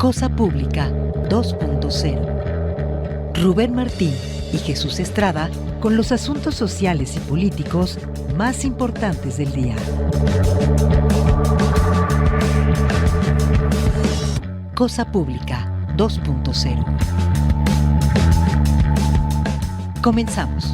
Cosa Pública 2.0. Rubén Martín y Jesús Estrada con los asuntos sociales y políticos más importantes del día. Cosa Pública 2.0. Comenzamos.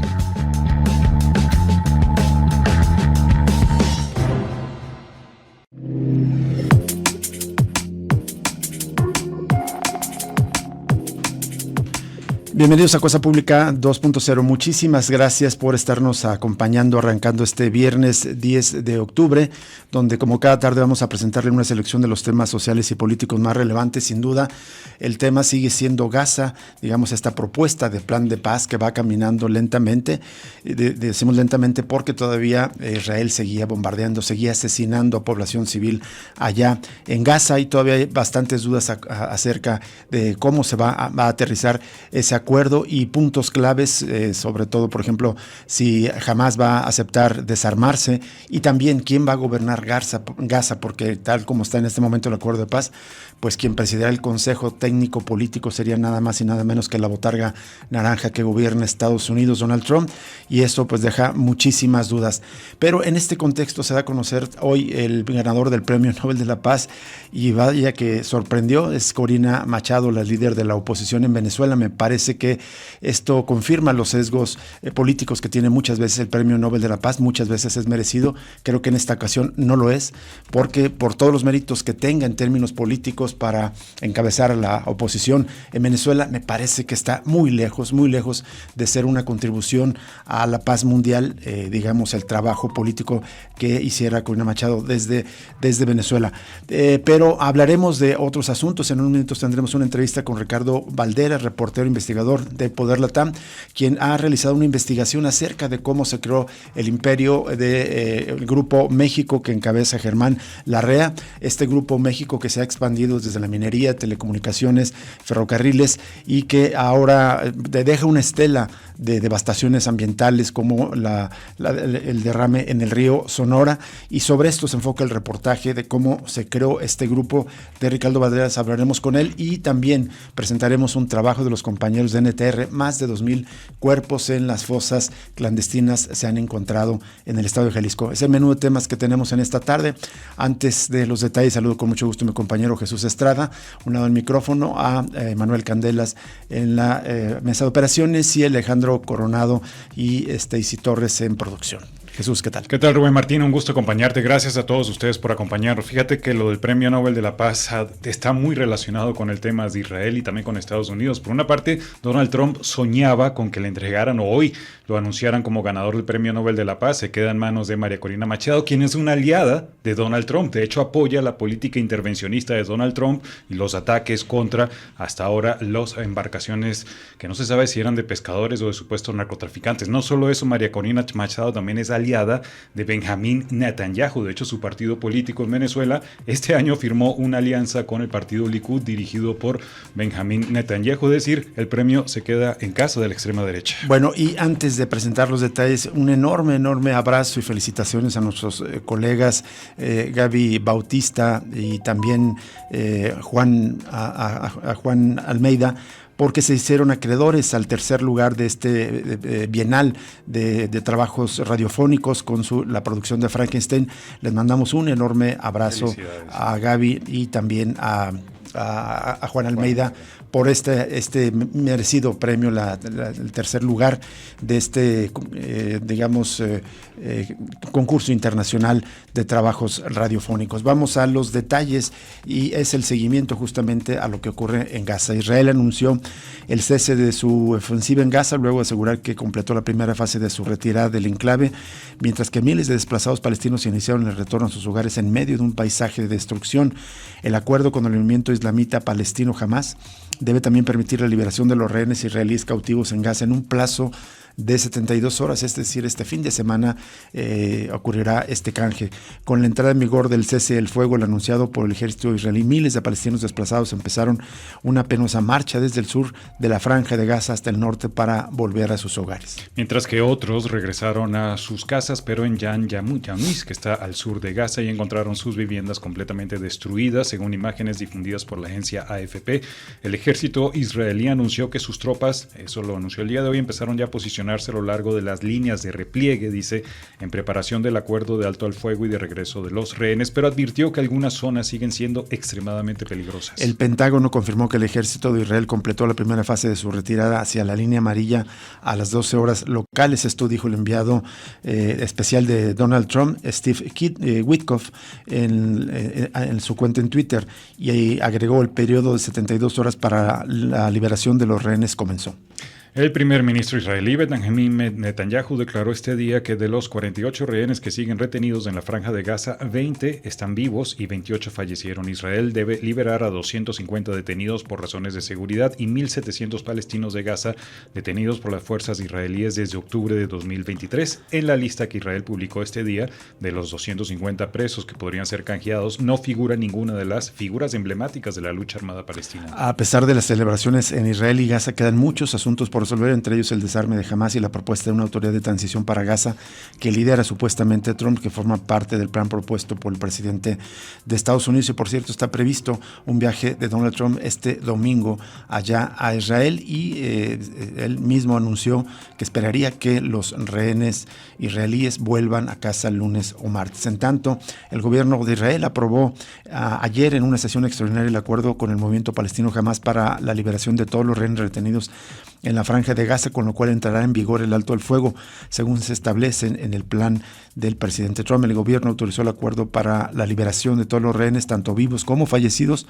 Bienvenidos a Cosa Pública 2.0. Muchísimas gracias por estarnos acompañando, arrancando este viernes 10 de octubre, donde como cada tarde vamos a presentarle una selección de los temas sociales y políticos más relevantes. Sin duda, el tema sigue siendo Gaza, digamos, esta propuesta de plan de paz que va caminando lentamente. Decimos lentamente porque todavía Israel seguía bombardeando, seguía asesinando a población civil allá en Gaza, y todavía hay bastantes dudas acerca de cómo se va a aterrizar ese acuerdo y puntos claves, sobre todo, por ejemplo, si Hamás va a aceptar desarmarse, y también quién va a gobernar Gaza, porque tal como está en este momento el acuerdo de paz, pues quien presidirá el Consejo Técnico Político sería nada más y nada menos que la botarga naranja que gobierna Estados Unidos, Donald Trump, y esto pues deja muchísimas dudas. Pero en este contexto se da a conocer hoy el ganador del Premio Nobel de la Paz, y vaya que sorprendió, es Corina Machado, la líder de la oposición en Venezuela. Me parece que esto confirma los sesgos políticos que tiene muchas veces el Premio Nobel de la Paz. Muchas veces es merecido, creo que en esta ocasión no lo es, porque por todos los méritos que tenga en términos políticos para encabezar a la oposición en Venezuela, me parece que está muy lejos de ser una contribución a la paz mundial, digamos, el trabajo político que hiciera Corina Machado desde Venezuela. Pero hablaremos de otros asuntos. En unos minutos tendremos una entrevista con Ricardo Valderas, reportero investigador de Poder Latam, quien ha realizado una investigación acerca de cómo se creó el imperio del Grupo México que encabeza Germán Larrea. Este Grupo México que se ha expandido desde la minería, telecomunicaciones, ferrocarriles, y que ahora deja una estela de devastaciones ambientales como el derrame en el río Sonora, y sobre esto se enfoca el reportaje de cómo se creó este grupo de Ricardo Valderas. Hablaremos con él y también presentaremos un trabajo de los compañeros de NTR. Más de 2,000 cuerpos en las fosas clandestinas se han encontrado en el estado de Jalisco. Es el menú de temas que tenemos en esta tarde. Antes de los detalles, saludo con mucho gusto a mi compañero Jesús Estrada, un lado del micrófono, a Manuel Candelas en la mesa de operaciones, y Alejandro Coronado y Stacy Torres en producción. Jesús, ¿qué tal? ¿Qué tal, Rubén Martín? Un gusto acompañarte. Gracias a todos ustedes por acompañarnos. Fíjate que lo del Premio Nobel de la Paz está muy relacionado con el tema de Israel y también con Estados Unidos. Por una parte, Donald Trump soñaba con que le entregaran, o hoy lo anunciaran como ganador del Premio Nobel de la Paz. Se queda en manos de María Corina Machado, quien es una aliada de Donald Trump. De hecho, apoya la política intervencionista de Donald Trump y los ataques contra, hasta ahora, las embarcaciones que no se sabe si eran de pescadores o de supuestos narcotraficantes. No solo eso, María Corina Machado también es aliada de Benjamín Netanyahu. De hecho, su partido político en Venezuela este año firmó una alianza con el partido Likud dirigido por Benjamín Netanyahu. Es decir, el premio se queda en casa de la extrema derecha. Bueno, y antes de presentar los detalles, un enorme abrazo y felicitaciones a nuestros colegas Gaby Bautista y también Juan Almeida, porque se hicieron acreedores al tercer lugar de este bienal de trabajos radiofónicos con la producción de Frankenstein. Les mandamos un enorme abrazo a Gaby y también a Juan Almeida por este merecido premio, el tercer lugar de este, concurso internacional de trabajos radiofónicos. Vamos a los detalles, y es el seguimiento justamente a lo que ocurre en Gaza. Israel anunció el cese de su ofensiva en Gaza luego de asegurar que completó la primera fase de su retirada del enclave, mientras que miles de desplazados palestinos iniciaron el retorno a sus hogares en medio de un paisaje de destrucción. El acuerdo con el movimiento islamita palestino Hamás debe también permitir la liberación de los rehenes israelíes cautivos en Gaza en un plazo de 72 horas, es decir, este fin de semana ocurrirá este canje. Con la entrada en vigor del cese del fuego, el anunciado por el ejército israelí, miles de palestinos desplazados empezaron una penosa marcha desde el sur de la Franja de Gaza hasta el norte para volver a sus hogares. Mientras que otros regresaron a sus casas, pero en Yan Yanis, que está al sur de Gaza, y encontraron sus viviendas completamente destruidas, según imágenes difundidas por la agencia AFP. El ejército israelí anunció que sus tropas, eso lo anunció el día de hoy, empezaron ya a posicionarse a lo largo de las líneas de repliegue, dice, en preparación del acuerdo de alto al fuego y de regreso de los rehenes, pero advirtió que algunas zonas siguen siendo extremadamente peligrosas. El Pentágono confirmó que el ejército de Israel completó la primera fase de su retirada hacia la línea amarilla a las 12 horas locales. Esto dijo el enviado especial de Donald Trump, Steve Witkoff, en su cuenta en Twitter, y ahí agregó: el periodo de 72 horas para la liberación de los rehenes comenzó. El primer ministro israelí Benjamin Netanyahu declaró este día que de los 48 rehenes que siguen retenidos en la Franja de Gaza, 20 están vivos y 28 fallecieron. Israel debe liberar a 250 detenidos por razones de seguridad y 1.700 palestinos de Gaza detenidos por las fuerzas israelíes desde octubre de 2023. En la lista que Israel publicó este día, de los 250 presos que podrían ser canjeados, no figura ninguna de las figuras emblemáticas de la lucha armada palestina. A pesar de las celebraciones en Israel y Gaza, quedan muchos asuntos por resolver, entre ellos el desarme de Hamás y la propuesta de una autoridad de transición para Gaza que lidera supuestamente Trump, que forma parte del plan propuesto por el presidente de Estados Unidos. Y por cierto, está previsto un viaje de Donald Trump este domingo allá a Israel, y él mismo anunció que esperaría que los rehenes israelíes vuelvan a casa el lunes o martes. En tanto, el gobierno de Israel aprobó ayer en una sesión extraordinaria el acuerdo con el movimiento palestino Hamás para la liberación de todos los rehenes retenidos en la Franja de Gaza, con lo cual entrará en vigor el alto al fuego, según se establece en el plan del presidente Trump. El gobierno autorizó el acuerdo para la liberación de todos los rehenes, tanto vivos como fallecidos,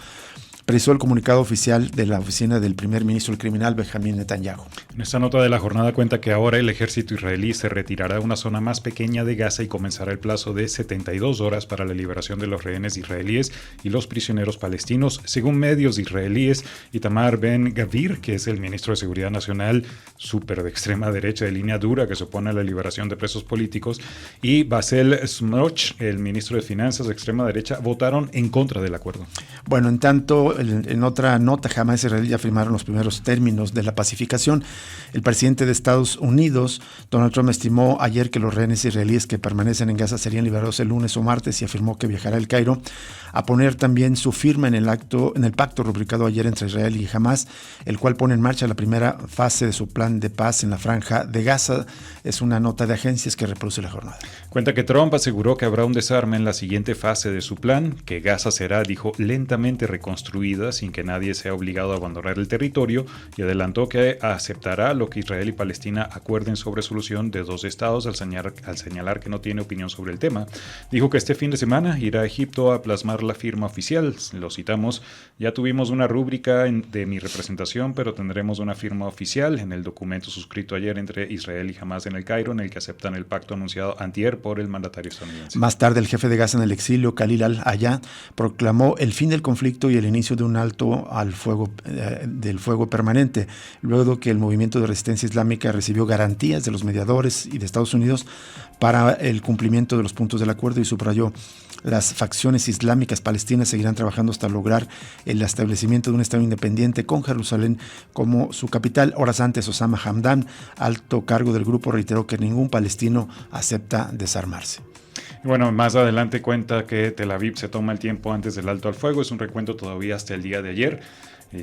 precisó el comunicado oficial de la oficina del primer ministro, el criminal Benjamin Netanyahu. En esta nota de la jornada cuenta que ahora el ejército israelí se retirará a una zona más pequeña de Gaza y comenzará el plazo de 72 horas para la liberación de los rehenes israelíes y los prisioneros palestinos. Según medios israelíes, Itamar Ben-Gvir, que es el ministro de Seguridad Nacional, súper de extrema derecha, de línea dura, que se opone a la liberación de presos políticos, y Basel Smotrich, el ministro de Finanzas de extrema derecha, votaron en contra del acuerdo. Bueno, en tanto, en otra nota, Hamás y Israel ya firmaron los primeros términos de la pacificación. El presidente de Estados Unidos, Donald Trump, estimó ayer que los rehenes israelíes que permanecen en Gaza serían liberados el lunes o martes, y afirmó que viajará al Cairo a poner también su firma en el pacto rubricado ayer entre Israel y Hamás, el cual pone en marcha la primera fase de su plan de paz en la Franja de Gaza. Es una nota de agencias que reproduce la jornada. Cuenta que Trump aseguró que habrá un desarme en la siguiente fase de su plan, que Gaza será, dijo, lentamente reconstruida sin que nadie sea obligado a abandonar el territorio, y adelantó que aceptará lo que Israel y Palestina acuerden sobre solución de dos estados, al señalar que no tiene opinión sobre el tema. Dijo que este fin de semana irá a Egipto a plasmar la firma oficial. Lo citamos: ya tuvimos una rúbrica de mi representación, pero tendremos una firma oficial en el documento suscrito ayer entre Israel y Hamás en el Cairo, en el que aceptan el pacto anunciado antier por el mandatario estadounidense. Más tarde, el jefe de Gaza en el exilio, Khalil al-Hayya, proclamó el fin del conflicto y el inicio de un alto al fuego del fuego permanente, luego que el movimiento de resistencia islámica recibió garantías de los mediadores y de Estados Unidos para el cumplimiento de los puntos del acuerdo, y subrayó: las facciones islámicas palestinas seguirán trabajando hasta lograr el establecimiento de un estado independiente con Jerusalén como su capital. Horas antes, Osama Hamdan, alto cargo del grupo, reiteró que ningún palestino acepta desarmarse. Bueno, más adelante cuenta que Tel Aviv se toma el tiempo antes del alto al fuego. Es un recuento todavía hasta el día de ayer.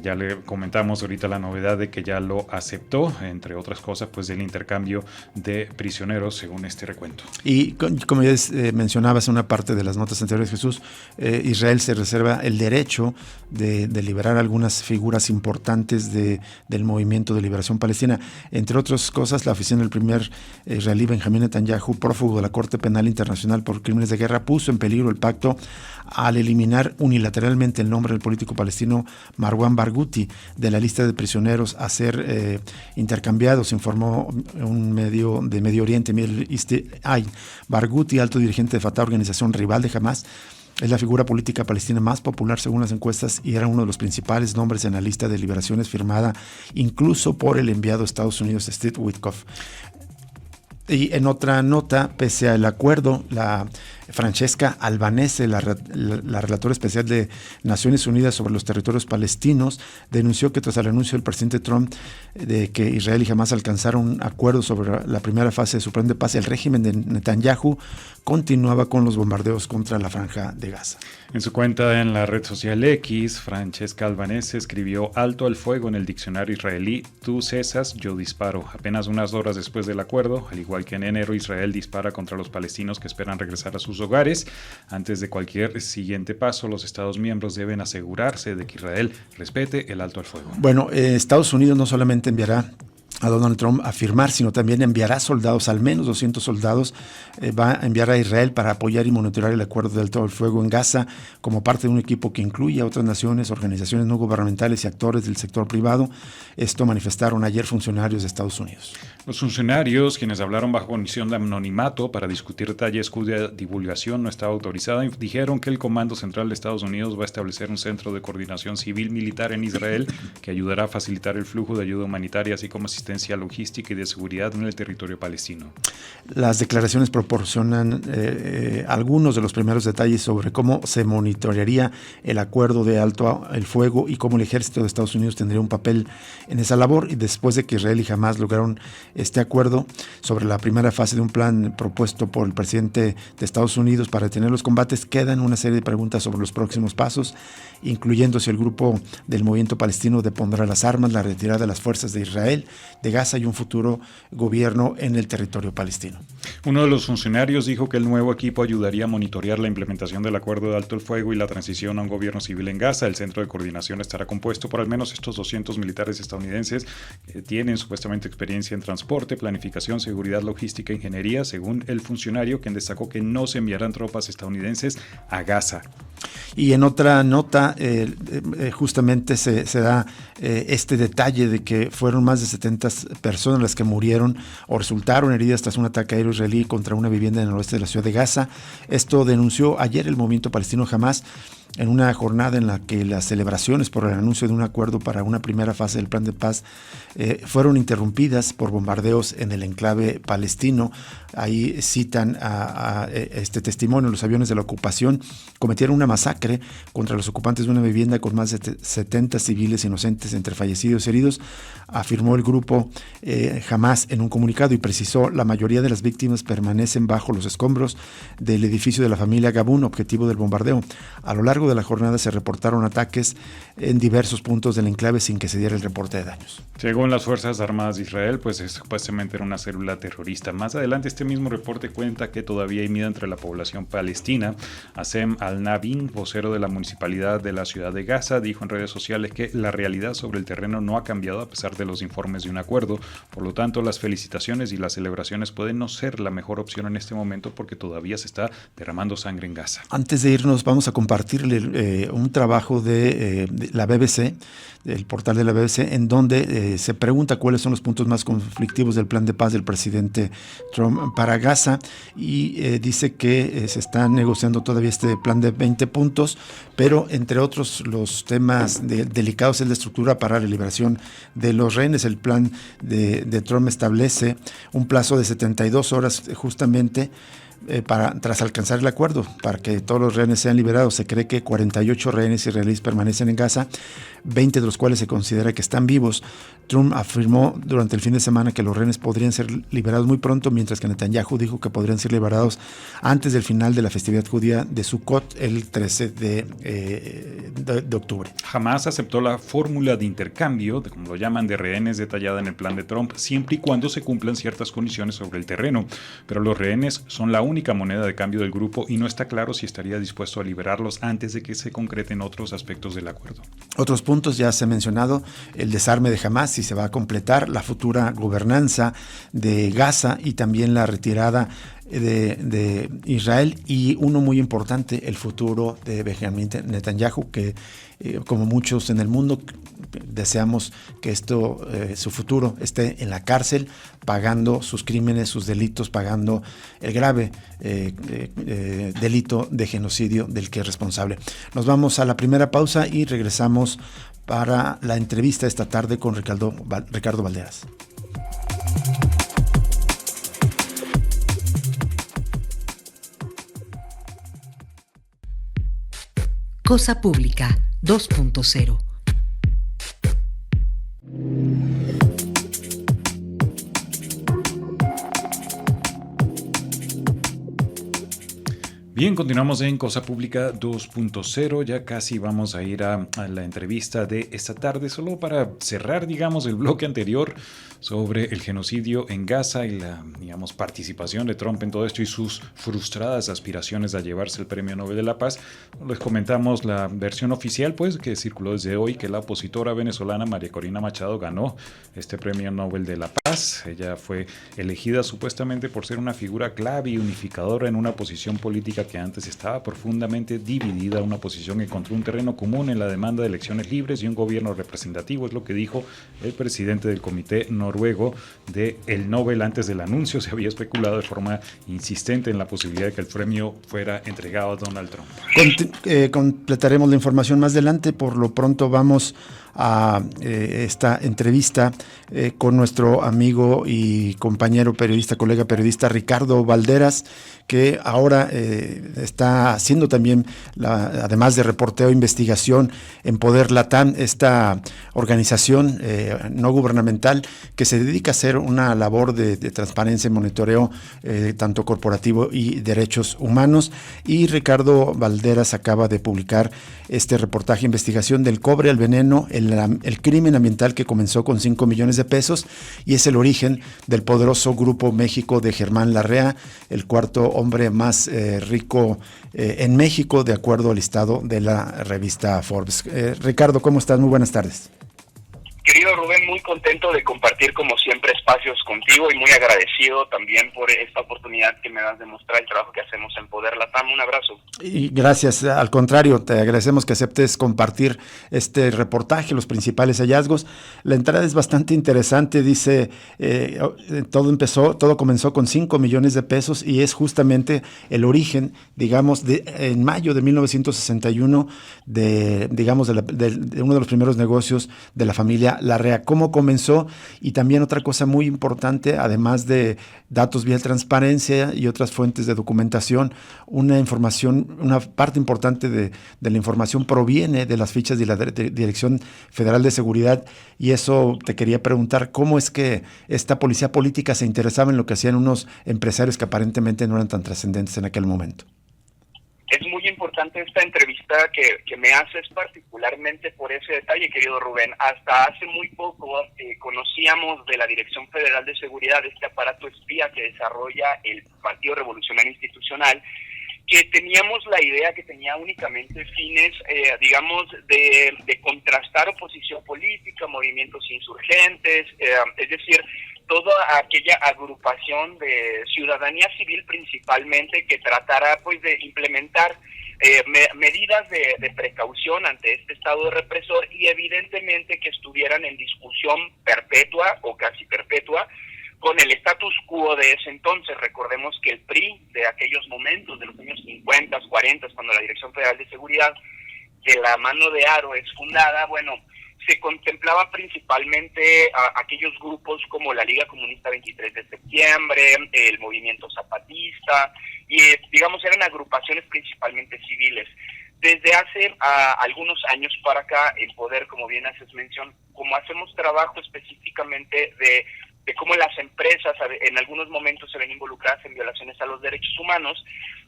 Ya le comentamos ahorita la novedad de que ya lo aceptó, entre otras cosas, pues del intercambio de prisioneros, según este recuento. Y como ya mencionabas en una parte de las notas anteriores, Jesús, Israel se reserva el derecho de liberar algunas figuras importantes del movimiento de liberación palestina. Entre otras cosas, la oficina del primer israelí Benjamin Netanyahu, prófugo de la Corte Penal Internacional por Crímenes de Guerra, puso en peligro el pacto al eliminar unilateralmente el nombre del político palestino Marwan Barghouti de la lista de prisioneros a ser intercambiados, informó un medio de Medio Oriente, Middle East Eye. Barghouti, alto dirigente de Fatah, organización rival de Hamás, es la figura política palestina más popular según las encuestas y era uno de los principales nombres en la lista de liberaciones firmada incluso por el enviado a Estados Unidos, Steve Witkoff. Y en otra nota, pese al acuerdo, Francesca Albanese, la relatora especial de Naciones Unidas sobre los territorios palestinos, denunció que tras el anuncio del presidente Trump de que Israel y Hamás alcanzaron un acuerdo sobre la primera fase de su plan de paz, el régimen de Netanyahu continuaba con los bombardeos contra la Franja de Gaza. En su cuenta en la red social X, Francesca Albanese escribió: alto al fuego en el diccionario israelí, tú cesas, yo disparo. Apenas unas horas después del acuerdo, al igual que en enero, Israel dispara contra los palestinos que esperan regresar a sus hogares. Antes de cualquier siguiente paso, los Estados miembros deben asegurarse de que Israel respete el alto al fuego. Bueno, Estados Unidos no solamente enviará a Donald Trump a firmar, sino también enviará soldados, al menos 200 soldados, va a enviar a Israel para apoyar y monitorear el acuerdo del alto al fuego en Gaza como parte de un equipo que incluye a otras naciones, organizaciones no gubernamentales y actores del sector privado. Esto manifestaron ayer funcionarios de Estados Unidos. Los funcionarios, quienes hablaron bajo condición de anonimato para discutir detalles cuya divulgación no estaba autorizada, dijeron que el Comando Central de Estados Unidos va a establecer un centro de coordinación civil-militar en Israel que ayudará a facilitar el flujo de ayuda humanitaria, así como asistencia logística y de seguridad en el territorio palestino. Las declaraciones proporcionan algunos de los primeros detalles sobre cómo se monitorearía el acuerdo de alto el fuego y cómo el ejército de Estados Unidos tendría un papel en esa labor. Y después de que Israel y Hamás lograron este acuerdo sobre la primera fase de un plan propuesto por el presidente de Estados Unidos para detener los combates, quedan una serie de preguntas sobre los próximos pasos, incluyendo si el grupo del movimiento palestino depondrá las armas, la retirada de las fuerzas de Israel de Gaza y un futuro gobierno en el territorio palestino. Uno de los funcionarios dijo que el nuevo equipo ayudaría a monitorear la implementación del acuerdo de alto el fuego y la transición a un gobierno civil en Gaza. El centro de coordinación estará compuesto por al menos estos 200 militares estadounidenses que tienen supuestamente experiencia en transporte, planificación, seguridad, logística e ingeniería, según el funcionario, quien destacó que no se enviarán tropas estadounidenses a Gaza. Y en otra nota, justamente se da este detalle de que fueron más de 70 personas las que murieron o resultaron heridas tras un ataque aéreo israelí contra una vivienda en el oeste de la ciudad de Gaza. Esto denunció ayer el movimiento palestino Hamás en una jornada en la que las celebraciones por el anuncio de un acuerdo para una primera fase del plan de paz fueron interrumpidas por bombardeos en el enclave palestino. Ahí citan a este testimonio: los aviones de la ocupación cometieron una masacre contra los ocupantes de una vivienda con más de 70 civiles inocentes entre fallecidos y heridos, afirmó el grupo Hamás en un comunicado, y precisó: la mayoría de las víctimas permanecen bajo los escombros del edificio de la familia Gabun, objetivo del bombardeo. A lo largo de la jornada se reportaron ataques en diversos puntos del enclave sin que se diera el reporte de daños. Según las Fuerzas Armadas de Israel, pues supuestamente era una célula terrorista. Más adelante este mismo reporte cuenta que todavía hay miedo entre la población palestina. Hasem Al-Nabin, vocero de la municipalidad de la ciudad de Gaza, dijo en redes sociales que la realidad sobre el terreno no ha cambiado a pesar de los informes de un acuerdo. Por lo tanto, las felicitaciones y las celebraciones pueden no ser la mejor opción en este momento porque todavía se está derramando sangre en Gaza. Antes de irnos, vamos a compartirle un trabajo de la BBC, del portal de la BBC, en donde se pregunta cuáles son los puntos más conflictivos del plan de paz del presidente Trump para Gaza, y dice que se está negociando todavía este plan de 20 puntos, pero entre otros los temas delicados es la estructura para la liberación de los rehenes. El plan de Trump establece un plazo de 72 horas justamente tras alcanzar el acuerdo para que todos los rehenes sean liberados. Se cree que 48 rehenes israelíes permanecen en Gaza, 20 de los cuales se considera que están vivos. Trump afirmó durante el fin de semana que los rehenes podrían ser liberados muy pronto, mientras que Netanyahu dijo que podrían ser liberados antes del final de la festividad judía de Sukkot, el 13 de octubre. Hamás aceptó la fórmula de intercambio, como lo llaman, de rehenes detallada en el plan de Trump, siempre y cuando se cumplan ciertas condiciones sobre el terreno. Pero los rehenes son la única moneda de cambio del grupo y no está claro si estaría dispuesto a liberarlos antes de que se concreten otros aspectos del acuerdo. Otros puntos ya se ha mencionado: el desarme de Hamás, si se va a completar, la futura gobernanza de Gaza y también la retirada de Israel, y uno muy importante, el futuro de Benjamin Netanyahu, que como muchos en el mundo deseamos que su futuro esté en la cárcel, pagando sus crímenes, sus delitos, pagando el grave delito de genocidio del que es responsable. Nos vamos a la primera pausa y regresamos para la entrevista esta tarde con Ricardo Valderas. Cosa Pública 2.0. Bien, continuamos en Cosa Pública 2.0, ya casi vamos a ir a la entrevista de esta tarde, solo para cerrar, digamos, el bloque anterior sobre el genocidio en Gaza y la, digamos, participación de Trump en todo esto y sus frustradas aspiraciones a llevarse el Premio Nobel de la Paz. Les comentamos la versión oficial, pues, que circuló desde hoy, que la opositora venezolana María Corina Machado ganó este Premio Nobel de la Paz. Ella fue elegida supuestamente por ser una figura clave y unificadora en una posición política que antes estaba profundamente dividida, una posición que encontró un terreno común en la demanda de elecciones libres y un gobierno representativo, es lo que dijo el presidente del comité noruego del Nobel. Antes del anuncio se había especulado de forma insistente en la posibilidad de que el premio fuera entregado a Donald Trump. Completaremos la información más adelante. Por lo pronto vamos a esta entrevista con nuestro amigo y compañero periodista, colega periodista Ricardo Valderas, que ahora está haciendo también, además de reporteo e investigación en Poder Latam, esta organización no gubernamental que se dedica a hacer una labor de transparencia y monitoreo tanto corporativo y derechos humanos. Y Ricardo Valderas acaba de publicar este reportaje, investigación del cobre al veneno, el crimen ambiental que comenzó con 5 millones de pesos y es el origen del poderoso Grupo México de Germán Larrea, el cuarto hombre más rico en México, de acuerdo al listado de la revista Forbes. Ricardo, ¿cómo estás? Muy buenas tardes. Querido Rubén, muy contento de compartir como siempre espacios contigo y muy agradecido también por esta oportunidad que me das de mostrar el trabajo que hacemos en Poder Latam. Un abrazo. Y gracias, al contrario, te agradecemos que aceptes compartir este reportaje, los principales hallazgos. La entrada es bastante interesante, dice, todo comenzó con 5 millones de pesos y es justamente el origen, digamos, en mayo de 1961, de uno de los primeros negocios de la familia Larrea. ¿Cómo comenzó? Y también otra cosa muy importante, además de datos vía transparencia y otras fuentes de documentación, una parte importante de la información proviene de las fichas de la Dirección Federal de Seguridad, y eso te quería preguntar, ¿cómo es que esta policía política se interesaba en lo que hacían unos empresarios que aparentemente no eran tan trascendentes en aquel momento? Es muy importante esta entrevista que me haces particularmente por ese detalle, querido Rubén. Hasta hace muy poco conocíamos de la Dirección Federal de Seguridad, este aparato espía que desarrolla el Partido Revolucionario Institucional, que teníamos la idea que tenía únicamente fines, de contrastar oposición política, movimientos insurgentes, es decir, toda aquella agrupación de ciudadanía civil principalmente que tratara pues de implementar medidas de precaución ante este estado represor y evidentemente que estuvieran en discusión perpetua o casi perpetua con el status quo de ese entonces. Recordemos que el PRI de aquellos momentos, de los años 50, 40, cuando la Dirección Federal de Seguridad, de la mano de Haro, es fundada, se contemplaba principalmente a aquellos grupos como la Liga Comunista 23 de Septiembre, el Movimiento Zapatista, y eran agrupaciones principalmente civiles. Desde hace algunos años para acá, el Poder, como bien haces mención, como hacemos trabajo específicamente de cómo las empresas en algunos momentos se ven involucradas en violaciones a los derechos humanos,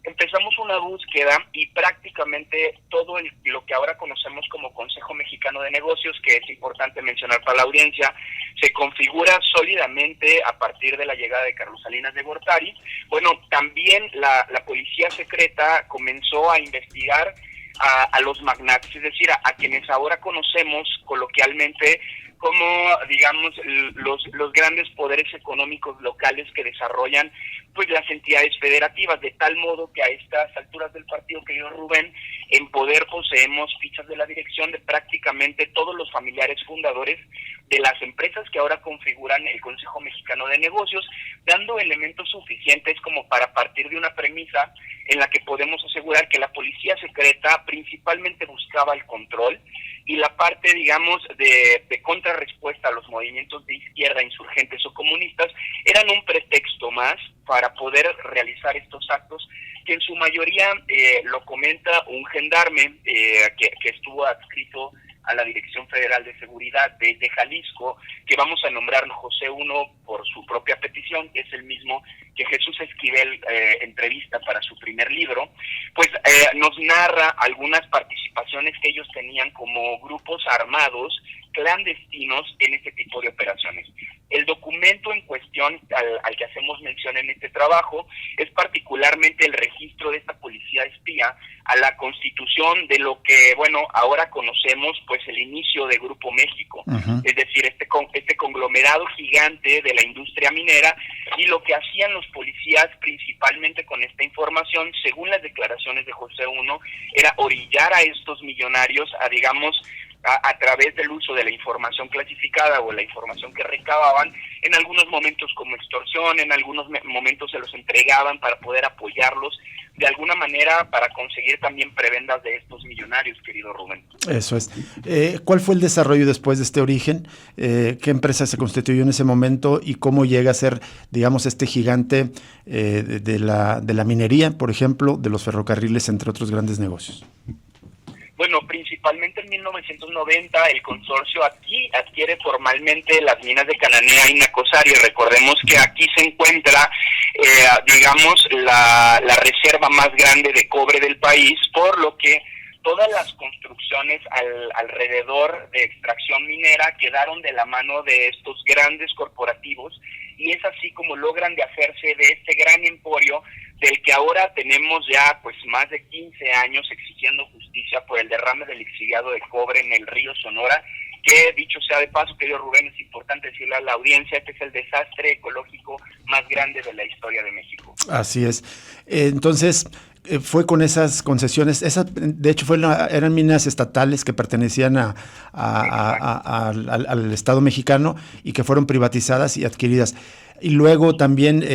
empezamos una búsqueda y prácticamente todo lo que ahora conocemos como Consejo Mexicano de Negocios, que es importante mencionar para la audiencia, se configura sólidamente a partir de la llegada de Carlos Salinas de Gortari. También la policía secreta comenzó a investigar a los magnates, es decir, a quienes ahora conocemos coloquialmente como, los grandes poderes económicos locales que desarrollan pues las entidades federativas, de tal modo que a estas alturas del partido, querido Rubén, en Poder poseemos fichas de la dirección de prácticamente todos los familiares fundadores de las empresas que ahora configuran el Consejo Mexicano de Negocios, dando elementos suficientes como para partir de una premisa en la que podemos asegurar que la policía secreta principalmente buscaba el control y la parte, digamos, de contrarrespuesta a los movimientos de izquierda, insurgentes o comunistas, eran un pretexto más para poder realizar estos actos, que en su mayoría, lo comenta un gendarme que estuvo adscrito a la Dirección Federal de Seguridad de Jalisco, que vamos a nombrar José 1 por su propia petición, que es el mismo que Jesús Esquivel entrevista para su primer libro, pues nos narra algunas participaciones que ellos tenían como grupos armados clandestinos en este tipo de operaciones. El documento en cuestión al que hacemos mención en este trabajo es particularmente el registro de esta policía espía a la constitución de lo que, bueno, ahora conocemos pues el inicio de Grupo México, es decir, este conglomerado gigante de la industria minera, y lo que hacían los policías principalmente con esta información, según las declaraciones de José 1, era orillar a estos millonarios a, digamos, a través del uso de la información clasificada o la información que recababan, en algunos momentos como extorsión, en algunos momentos se los entregaban para poder apoyarlos de alguna manera para conseguir también prebendas de estos millonarios, querido Rubén. Eso es. ¿Cuál fue el desarrollo después de este origen? ¿Qué empresa se constituyó en ese momento y cómo llega a ser, digamos, este gigante de la minería, por ejemplo, de los ferrocarriles, entre otros grandes negocios? Bueno, principalmente en 1990 el consorcio aquí adquiere formalmente las minas de Cananea y Nacozari. Recordemos que aquí se encuentra, digamos, la reserva más grande de cobre del país, por lo que todas las construcciones alrededor de extracción minera quedaron de la mano de estos grandes corporativos, y es así como logran de hacerse de este gran emporio del que ahora tenemos ya pues más de 15 años exigiendo justicia por el derrame del lixiviado de cobre en el río Sonora, que dicho sea de paso, querido Rubén, es importante decirle a la audiencia, este es el desastre ecológico más grande de la historia de México. Así es. Entonces, fue con esas concesiones, de hecho eran minas estatales que pertenecían al Estado mexicano y que fueron privatizadas y adquiridas. Y luego también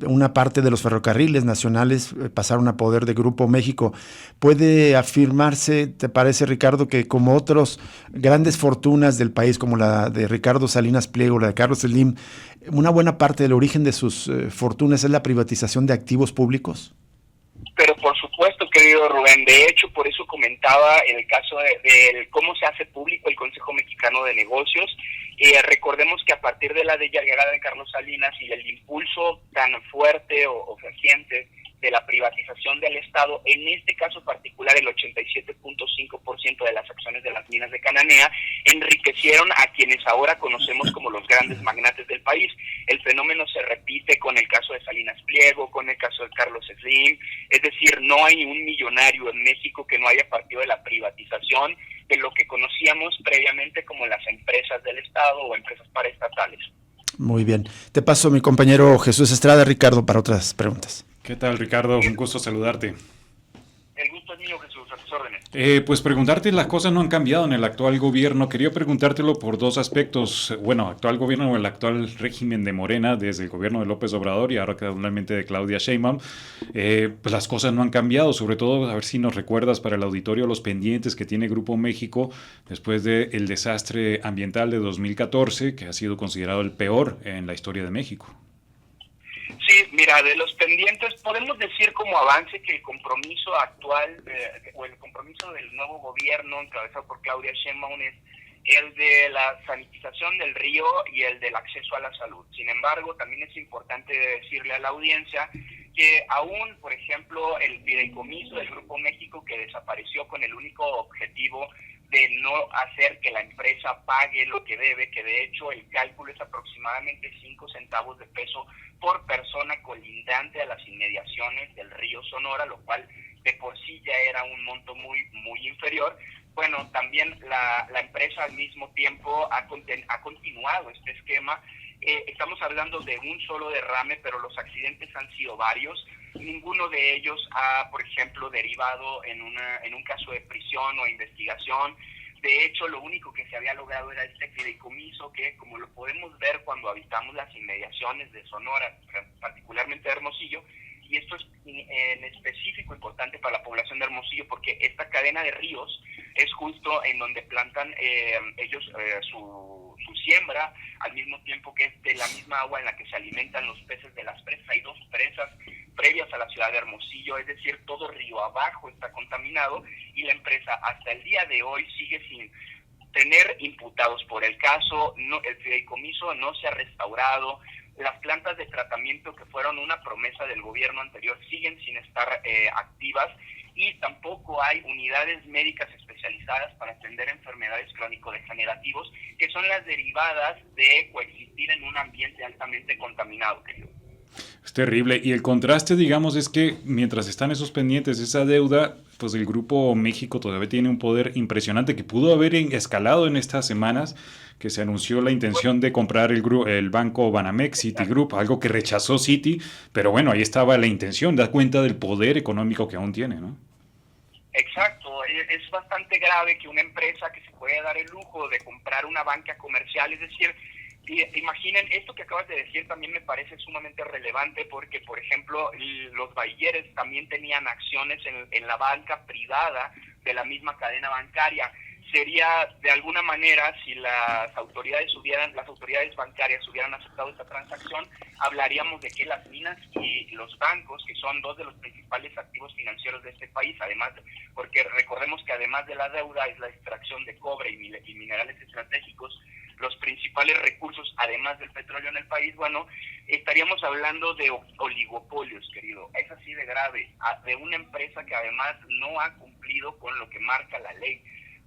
una parte de los ferrocarriles nacionales pasaron a poder de Grupo México. ¿Puede afirmarse, te parece, Ricardo, que como otras grandes fortunas del país, como la de Ricardo Salinas Pliego, la de Carlos Slim, una buena parte del origen de sus fortunas es la privatización de activos públicos? Pero por supuesto, querido Rubén, de hecho, por eso comentaba en el caso de cómo se hace público el Consejo Mexicano de Negocios. Recordemos que a partir de la llegada de Carlos Salinas y el impulso tan fuerte o reciente de la privatización del Estado, en este caso particular el 87.5% de las acciones de las minas de Cananea, enriquecieron a quienes ahora conocemos como los grandes magnates del país. El fenómeno se repite con el caso de Salinas Pliego, con el caso de Carlos Slim, es decir, no hay un millonario en México que no haya partido de la privatización de lo que conocíamos previamente como las empresas del Estado o empresas paraestatales. Muy bien. Te paso mi compañero Jesús Estrada, Ricardo, para otras preguntas. ¿Qué tal, Ricardo? Un gusto saludarte. El gusto es mío, Jesús, a tus órdenes. Pues preguntarte, las cosas no han cambiado en el actual gobierno. Quería preguntártelo por dos aspectos. Bueno, actual gobierno o el actual régimen de Morena, desde el gobierno de López Obrador y ahora actualmente de Claudia Sheinbaum. Pues las cosas no han cambiado, sobre todo, a ver si nos recuerdas para el auditorio los pendientes que tiene Grupo México después del desastre ambiental de 2014, que ha sido considerado el peor en la historia de México. Sí, mira, de los pendientes podemos decir como avance que el compromiso actual o el compromiso del nuevo gobierno encabezado por Claudia Sheinbaum es el de la sanitización del río y el del acceso a la salud. Sin embargo, también es importante decirle a la audiencia que aún, por ejemplo, el fideicomiso del Grupo México, que desapareció con el único objetivo de no hacer que la empresa pague lo que debe, que de hecho el cálculo es aproximadamente 5 centavos de peso por persona colindante a las inmediaciones del río Sonora, lo cual de por sí ya era un monto muy inferior. Bueno, también la empresa al mismo tiempo ha continuado este esquema. Estamos hablando de un solo derrame, pero los accidentes han sido varios. Ninguno de ellos ha, por ejemplo, derivado en un caso de prisión o investigación. De hecho, lo único que se había logrado era este fideicomiso que, como lo podemos ver cuando habitamos las inmediaciones de Sonora, particularmente de Hermosillo, y esto es en específico importante para la población de Hermosillo porque esta cadena de ríos es justo punto en donde plantan ellos su siembra, al mismo tiempo que es de la misma agua en la que se alimentan los peces de las presas. Hay 2 presas previas a la ciudad de Hermosillo, es decir, todo río abajo está contaminado, y la empresa hasta el día de hoy sigue sin tener imputados por el caso, el fideicomiso no se ha restaurado, las plantas de tratamiento que fueron una promesa del gobierno anterior siguen sin estar activas, y tampoco hay unidades médicas especializadas para atender enfermedades crónico-degenerativos, que son las derivadas de coexistir en un ambiente altamente contaminado, querido. Es terrible. Y el contraste, digamos, es que mientras están esos pendientes, esa deuda, pues el Grupo México todavía tiene un poder impresionante que pudo haber escalado en estas semanas, que se anunció la intención de comprar el banco Banamex, Citigroup, algo que rechazó Citi, pero bueno, ahí estaba la intención, da cuenta del poder económico que aún tiene, ¿no? Exacto, es bastante grave que una empresa que se puede dar el lujo de comprar una banca comercial, es decir, imaginen, esto que acabas de decir también me parece sumamente relevante porque, por ejemplo, los Bayeres también tenían acciones en la banca privada de la misma cadena bancaria. Sería, de alguna manera, si las autoridades bancarias hubieran aceptado esta transacción, hablaríamos de que las minas y los bancos, que son 2 de los principales activos financieros de este país, además, porque recordemos que además de la deuda es la extracción de cobre y minerales estratégicos, los principales recursos, además del petróleo en el país, bueno, estaríamos hablando de oligopolios, querido. Es así de grave, de una empresa que además no ha cumplido con lo que marca la ley.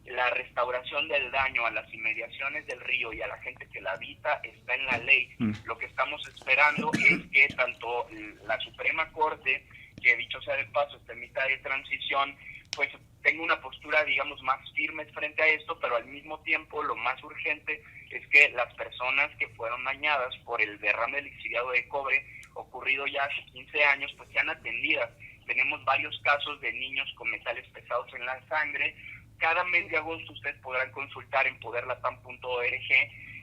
La restauración del daño a las inmediaciones del río y a la gente que la habita está en la ley. Lo que estamos esperando es que tanto la Suprema Corte, que dicho sea de paso, está en mitad de transición, pues tenga una postura, digamos, más firme frente a esto, pero al mismo tiempo lo más urgente es que las personas que fueron dañadas por el derrame lixiviado de cobre ocurrido ya hace 15 años, pues sean atendidas. Tenemos varios casos de niños con metales pesados en la sangre. Cada mes de agosto ustedes podrán consultar en poderlatam.org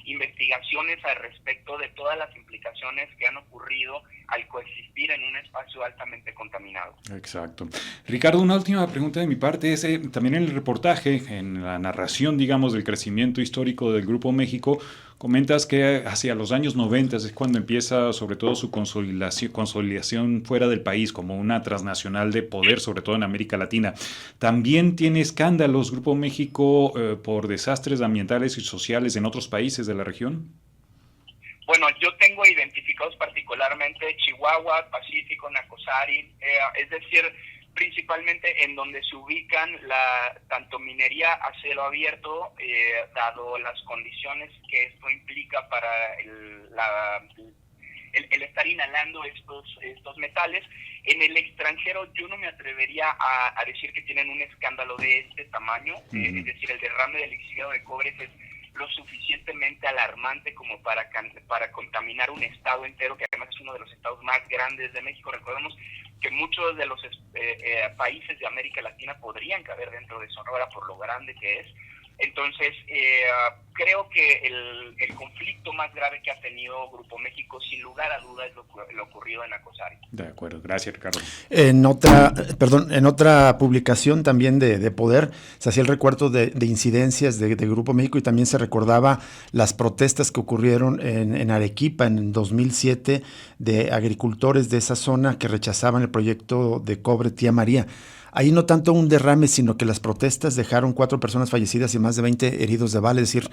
investigaciones al respecto de todas las implicaciones que han ocurrido al coexistir en un espacio altamente contaminado. Exacto. Ricardo, una última pregunta de mi parte es, también en el reportaje, en la narración, digamos, del crecimiento histórico del Grupo México, comentas que hacia los años 90 es cuando empieza sobre todo su consolidación fuera del país como una transnacional de poder, sobre todo en América Latina. ¿También tiene escándalos Grupo México por desastres ambientales y sociales en otros países de la región? Bueno, yo tengo identificados particularmente Chihuahua, Pacífico, Nacosari, es decir, principalmente en donde se ubican tanto minería a cielo abierto, dado las condiciones que esto implica para el estar inhalando estos metales. En el extranjero yo no me atrevería a decir que tienen un escándalo de este tamaño, es decir, el derrame del lixiviado de cobre es lo suficientemente alarmante como para contaminar un estado entero, que además es uno de los estados más grandes de México. Recordemos que muchos de los países de América Latina podrían caber dentro de Sonora por lo grande que es. Entonces, creo que el conflicto más grave que ha tenido Grupo México, sin lugar a duda, es lo ocurrido en Nacosari. De acuerdo, gracias, Ricardo. En otra publicación también de Poder, se hacía el recuento de incidencias de Grupo México y también se recordaba las protestas que ocurrieron en Arequipa en 2007 de agricultores de esa zona que rechazaban el proyecto de cobre Tía María. Ahí no tanto un derrame, sino que las protestas dejaron 4 personas fallecidas y más de 20 heridos de bala. Es decir,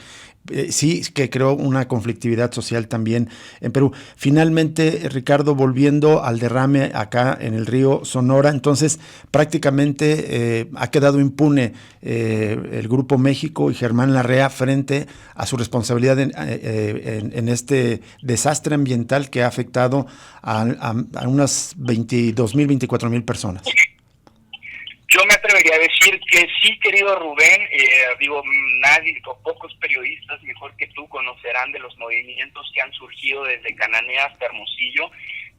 sí que creó una conflictividad social también en Perú. Finalmente, Ricardo, volviendo al derrame acá en el río Sonora, entonces prácticamente ha quedado impune el Grupo México y Germán Larrea frente a su responsabilidad en este desastre ambiental que ha afectado a unas 22,000, 24,000 personas. Yo me atrevería a decir que sí, querido Rubén, nadie o pocos periodistas mejor que tú conocerán de los movimientos que han surgido desde Cananea hasta Hermosillo.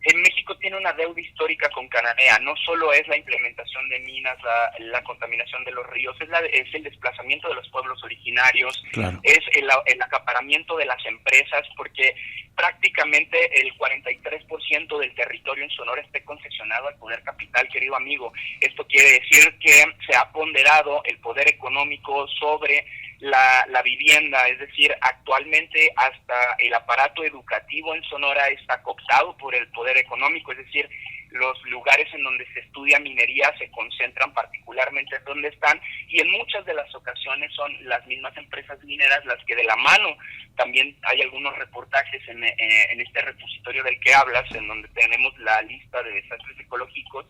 En México tiene una deuda histórica con Cananea. No solo es la implementación de minas, la contaminación de los ríos, es el desplazamiento de los pueblos originarios, claro, es el acaparamiento de las empresas, porque prácticamente el 43% del territorio en Sonora está concesionado al poder capital, querido amigo. Esto quiere decir que se ha ponderado el poder económico sobre la vivienda, es decir, actualmente hasta el aparato educativo en Sonora está cooptado por el poder económico, es decir, los lugares en donde se estudia minería se concentran particularmente en donde están, y en muchas de las ocasiones son las mismas empresas mineras las que de la mano, también hay algunos reportajes en este repositorio del que hablas, en donde tenemos la lista de desastres ecológicos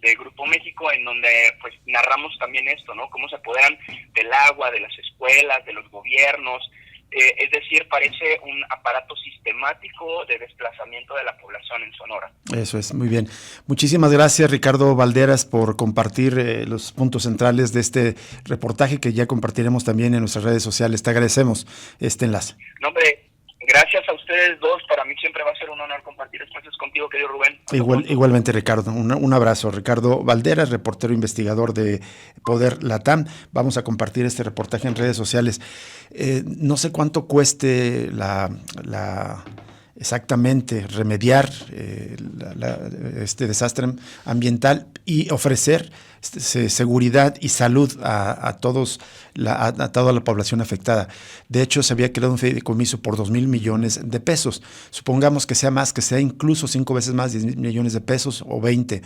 de Grupo México, en donde pues narramos también esto, ¿no? Cómo se apoderan del agua, de las escuelas, de los gobiernos, es decir, parece un aparato sistemático de desplazamiento de la población en Sonora. Eso es, muy bien. Muchísimas gracias, Ricardo Valderas, por compartir los puntos centrales de este reportaje que ya compartiremos también en nuestras redes sociales. Te agradecemos este enlace. No, hombre, gracias a ustedes dos. Para mí siempre va a ser un honor compartir espacios contigo, querido Rubén. Igualmente, Ricardo. Un abrazo. Ricardo Valderas, reportero investigador de Poder Latam. Vamos a compartir este reportaje en redes sociales. No sé cuánto cueste exactamente remediar este desastre ambiental y ofrecer seguridad y salud a toda la población afectada. De hecho, se había creado un fideicomiso por 2,000 millones de pesos. Supongamos que sea más, que sea incluso 5 veces más, 10 millones de pesos o 20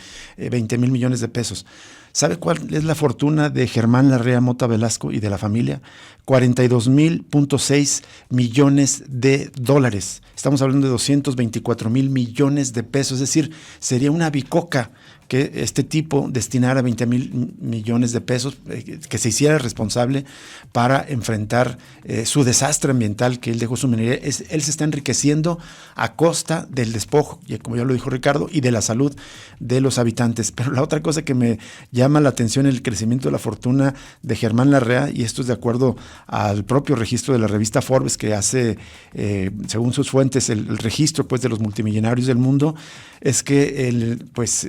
mil millones de pesos. ¿Sabe cuál es la fortuna de Germán Larrea Mota Velasco y de la familia? 42,6 millones de dólares. Estamos hablando de 224,000 millones de pesos. Es decir, sería una bicoca que este tipo destinara 20,000 millones de pesos, que se hiciera responsable para enfrentar su desastre ambiental que él dejó su minería. Él se está enriqueciendo a costa del despojo, y como ya lo dijo Ricardo, y de la salud de los habitantes. Pero la otra cosa que me llama la atención es el crecimiento de la fortuna de Germán Larrea, y esto es de acuerdo al propio registro de la revista Forbes, que hace, según sus fuentes, el registro pues de los multimillonarios del mundo, es que él, pues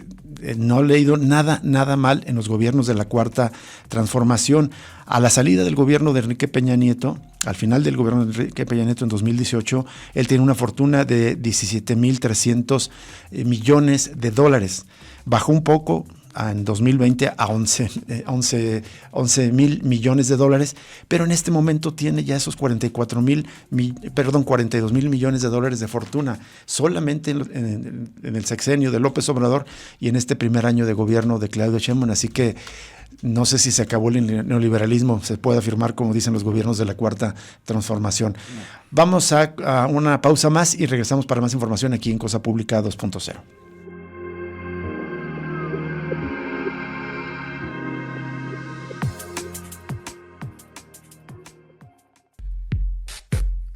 no ha leído nada mal en los gobiernos de la Cuarta Transformación. A la salida del gobierno de Enrique Peña Nieto, al final del gobierno de Enrique Peña Nieto en 2018, él tiene una fortuna de 17,300 millones de dólares. Bajó un poco en 2020 a 11,000 millones de dólares, pero en este momento tiene ya esos 42,000 millones de dólares de fortuna, solamente en el sexenio de López Obrador y en este primer año de gobierno de Claudia Sheinbaum. Así que no sé si se acabó el neoliberalismo, se puede afirmar, como dicen los gobiernos de la Cuarta Transformación. Vamos a una pausa más y regresamos para más información aquí en Cosa Pública 2.0.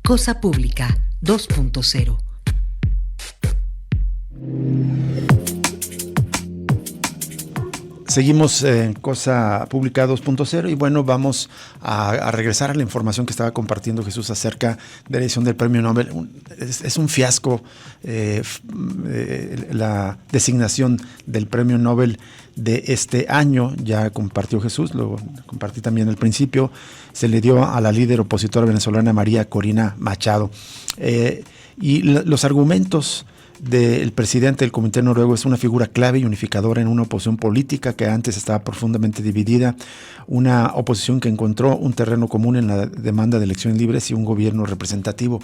Cosa Pública 2.0. Seguimos en Cosa Pública 2.0 y bueno, vamos a regresar a la información que estaba compartiendo Jesús acerca de la edición del Premio Nobel. Es un fiasco la designación del Premio Nobel de este año. Ya compartió Jesús, lo compartí también al principio, se le dio a la líder opositora venezolana María Corina Machado. Y los argumentos del presidente del Comité Noruego: es una figura clave y unificadora en una oposición política que antes estaba profundamente dividida, una oposición que encontró un terreno común en la demanda de elecciones libres y un gobierno representativo.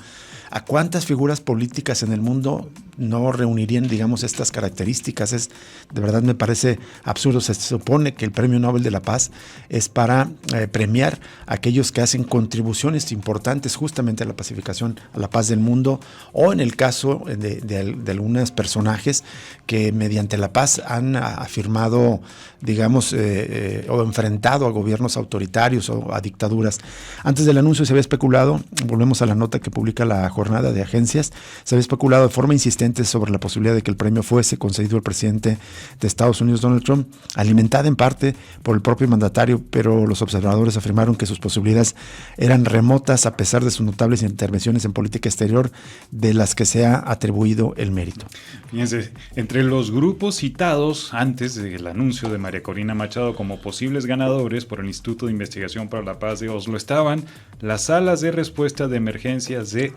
¿A cuántas figuras políticas en el mundo no reunirían, digamos, estas características? De verdad me parece absurdo. Se supone que el Premio Nobel de la Paz es para premiar a aquellos que hacen contribuciones importantes justamente a la pacificación, a la paz del mundo, o en el caso de algunos personajes que mediante la paz han afirmado, digamos, o enfrentado a gobiernos autoritarios o a dictaduras. Antes del anuncio se había especulado, volvemos a la nota que publica La Jornada jornada de agencias, se había especulado de forma insistente sobre la posibilidad de que el premio fuese concedido al presidente de Estados Unidos, Donald Trump, alimentada en parte por el propio mandatario, pero los observadores afirmaron que sus posibilidades eran remotas a pesar de sus notables intervenciones en política exterior de las que se ha atribuido el mérito. Fíjense, entre los grupos citados antes del anuncio de María Corina Machado como posibles ganadores por el Instituto de Investigación para la Paz de Oslo estaban las salas de respuesta de emergencias de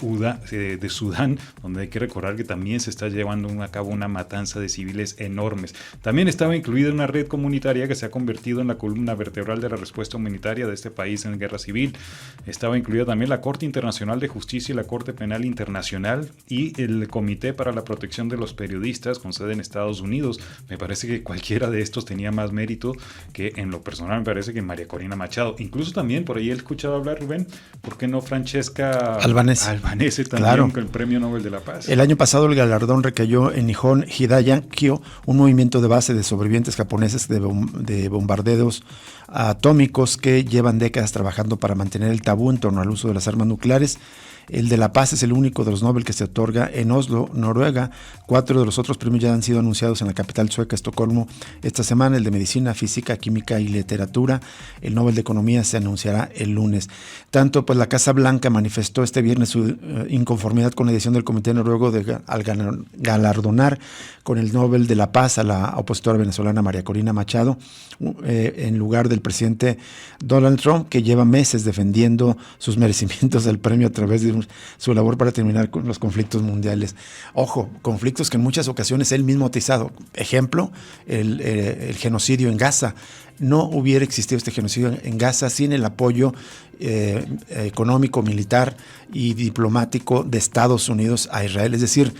Sudán, donde hay que recordar que también se está llevando a cabo una matanza de civiles enormes. También estaba incluida una red comunitaria que se ha convertido en la columna vertebral de la respuesta humanitaria de este país en guerra civil. Estaba incluida también la Corte Internacional de Justicia y la Corte Penal Internacional y el Comité para la Protección de los Periodistas con sede en Estados Unidos. Me parece que cualquiera de estos tenía más mérito que, en lo personal, me parece que María Corina Machado. Incluso también, por ahí he escuchado hablar, Rubén, ¿por qué no Francesca Albanese también, claro, con el Premio Nobel de la Paz? El año pasado el galardón recayó en Nihon Hidayakyo, un movimiento de base de sobrevivientes japoneses de bombardeos atómicos que llevan décadas trabajando para mantener el tabú en torno al uso de las armas nucleares. El de la Paz es el único de los Nobel que se otorga en Oslo, Noruega. 4 de los otros premios ya han sido anunciados en la capital sueca, Estocolmo, esta semana. El de Medicina, Física, Química y Literatura. El Nobel de Economía se anunciará el lunes. Tanto, pues, la Casa Blanca manifestó este viernes su inconformidad con la decisión del Comité Noruego al galardonar con el Nobel de la Paz a la opositora venezolana María Corina Machado, en lugar del presidente Donald Trump, que lleva meses defendiendo sus merecimientos del premio a través de su labor para terminar con los conflictos mundiales. Ojo, conflictos que en muchas ocasiones él mismo ha atizado. Ejemplo, el genocidio en Gaza. No hubiera existido este genocidio en Gaza sin el apoyo económico, militar y diplomático de Estados Unidos a Israel. Es decir,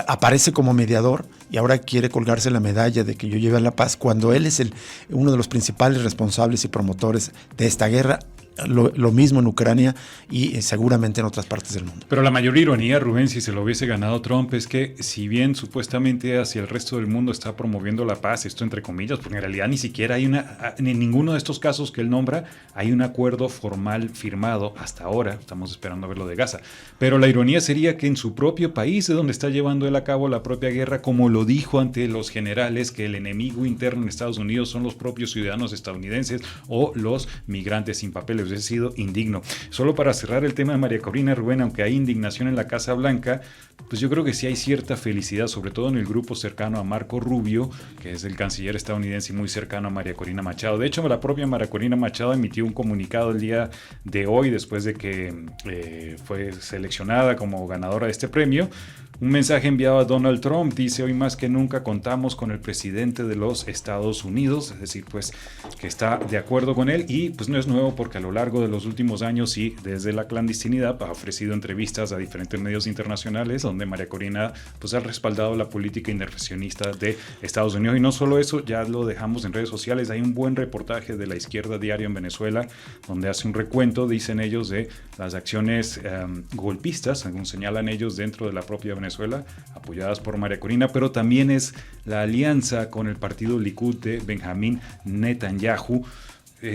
aparece como mediador y ahora quiere colgarse la medalla de que yo lleve a la paz, cuando él es uno de los principales responsables y promotores de esta guerra. Lo mismo en Ucrania y seguramente en otras partes del mundo. Pero la mayor ironía, Rubén, si se lo hubiese ganado Trump, es que si bien supuestamente hacia el resto del mundo está promoviendo la paz, esto entre comillas, porque en realidad ni siquiera hay en ninguno de estos casos que él nombra, hay un acuerdo formal firmado hasta ahora. Estamos esperando a ver lo de Gaza. Pero la ironía sería que en su propio país, de donde está llevando él a cabo la propia guerra, como lo dijo ante los generales, que el enemigo interno en Estados Unidos son los propios ciudadanos estadounidenses o los migrantes sin papeles. Ha sido indigno. Solo para cerrar el tema de María Corina, Rubén, aunque hay indignación en la Casa Blanca, pues yo creo que sí hay cierta felicidad, sobre todo en el grupo cercano a Marco Rubio, que es el canciller estadounidense y muy cercano a María Corina Machado. De hecho, la propia María Corina Machado emitió un comunicado el día de hoy, después de que fue seleccionada como ganadora de este premio. Un mensaje enviado a Donald Trump dice: hoy más que nunca contamos con el presidente de los Estados Unidos, es decir, pues que está de acuerdo con él, y pues no es nuevo porque a lo largo de los últimos años y desde la clandestinidad ha ofrecido entrevistas a diferentes medios internacionales donde María Corina pues ha respaldado la política intervencionista de Estados Unidos. Y no solo eso, ya lo dejamos en redes sociales, hay un buen reportaje de La Izquierda Diario en Venezuela donde hace un recuento, dicen ellos, de las acciones golpistas, según señalan ellos, dentro de la propia Venezuela, apoyadas por María Corina, pero también es la alianza con el partido Likud de Benjamín Netanyahu,